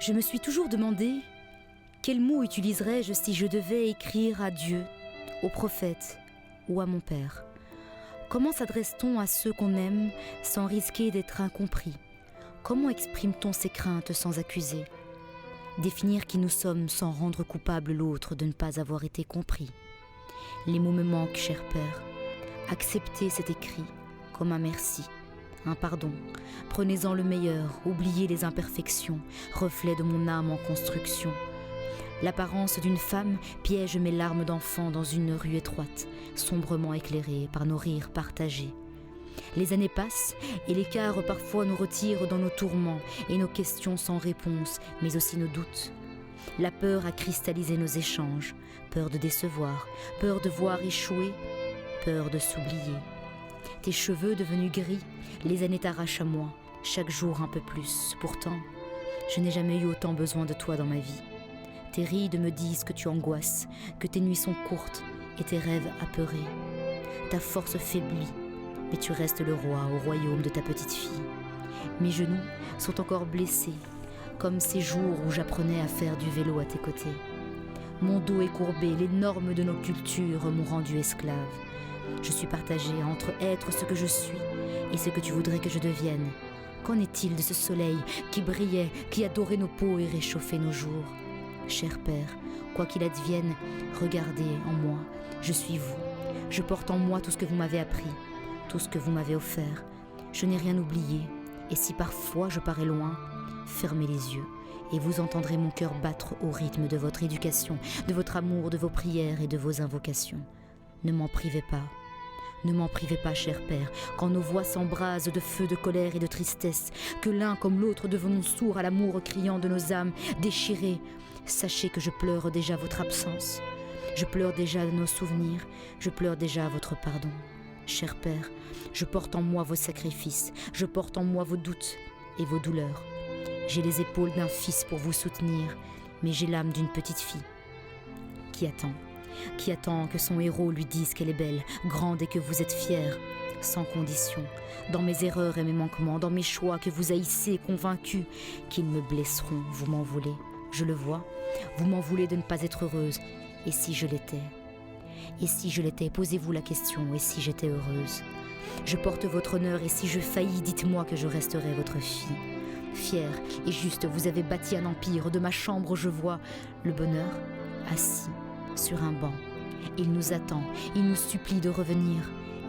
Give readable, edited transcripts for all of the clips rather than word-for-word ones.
Je me suis toujours demandé quels mots utiliserais-je si je devais écrire à Dieu, au prophète ou à mon père. Comment s'adresse-t-on à ceux qu'on aime sans risquer d'être incompris? Comment exprime-t-on ses craintes sans accuser? Définir qui nous sommes sans rendre coupable l'autre de ne pas avoir été compris. Les mots me manquent, cher père. Acceptez cet écrit comme un merci, un pardon. Prenez-en le meilleur, oubliez les imperfections, reflet de mon âme en construction. L'apparence d'une femme piège mes larmes d'enfant dans une rue étroite, sombrement éclairée par nos rires partagés. Les années passent et l'écart parfois nous retire dans nos tourments et nos questions sans réponse, mais aussi nos doutes. La peur a cristallisé nos échanges, peur de décevoir, peur de voir échouer, peur de s'oublier. Tes cheveux devenus gris, les années t'arrachent à moi, chaque jour un peu plus. Pourtant, je n'ai jamais eu autant besoin de toi dans ma vie. Tes rides me disent que tu angoisses, que tes nuits sont courtes et tes rêves apeurés. Ta force faiblit, mais tu restes le roi au royaume de ta petite fille. Mes genoux sont encore blessés, comme ces jours où j'apprenais à faire du vélo à tes côtés. Mon dos est courbé, les normes de nos cultures m'ont rendu esclave. Je suis partagée entre être ce que je suis et ce que tu voudrais que je devienne. Qu'en est-il de ce soleil qui brillait, qui adorait nos peaux et réchauffait nos jours? Cher père, quoi qu'il advienne, regardez en moi, je suis vous. Je porte en moi tout ce que vous m'avez appris, tout ce que vous m'avez offert. Je n'ai rien oublié, et si parfois je parais loin, fermez les yeux, et vous entendrez mon cœur battre au rythme de votre éducation, de votre amour, de vos prières et de vos invocations. Ne m'en privez pas. Ne m'en privez pas, cher père, quand nos voix s'embrasent de feu, de colère et de tristesse, que l'un comme l'autre devenons sourds à l'amour criant de nos âmes déchirées. Sachez que je pleure déjà votre absence, je pleure déjà nos souvenirs, je pleure déjà votre pardon. Cher père, je porte en moi vos sacrifices, je porte en moi vos doutes et vos douleurs. J'ai les épaules d'un fils pour vous soutenir, mais j'ai l'âme d'une petite fille qui attend que son héros lui dise qu'elle est belle, grande et que vous êtes fière, sans condition, dans mes erreurs et mes manquements, dans mes choix que vous haïssez, convaincus qu'ils me blesseront, vous m'en voulez. Je le vois, vous m'en voulez de ne pas être heureuse. Et si je l'étais? Et si je l'étais, posez-vous la question, et si j'étais heureuse? Je porte votre honneur, et si je faillis, dites-moi que je resterai votre fille. Fière et juste, vous avez bâti un empire, de ma chambre je vois le bonheur assis sur un banc. Il nous attend, il nous supplie de revenir.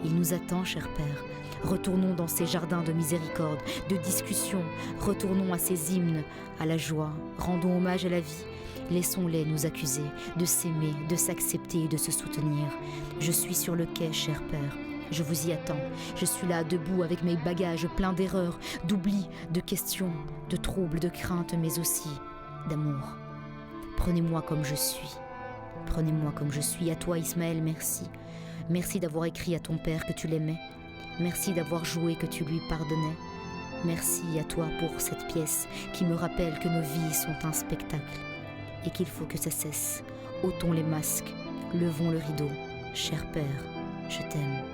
Il nous attend, cher père. Retournons dans ces jardins de miséricorde, de discussion, retournons à ces hymnes, à la joie, rendons hommage à la vie, laissons-les nous accuser, de s'aimer, de s'accepter et de se soutenir. Je suis sur le quai, cher père, je vous y attends, je suis là debout avec mes bagages pleins d'erreurs, d'oubli, de questions, de troubles, de craintes, mais aussi d'amour. Prenez-moi comme je suis, prenez-moi comme je suis. À toi, Ismaël, merci. Merci d'avoir écrit à ton père que tu l'aimais. Merci d'avoir joué que tu lui pardonnais. Merci à toi pour cette pièce qui me rappelle que nos vies sont un spectacle et qu'il faut que ça cesse. Ôtons les masques, levons le rideau. Cher père, je t'aime.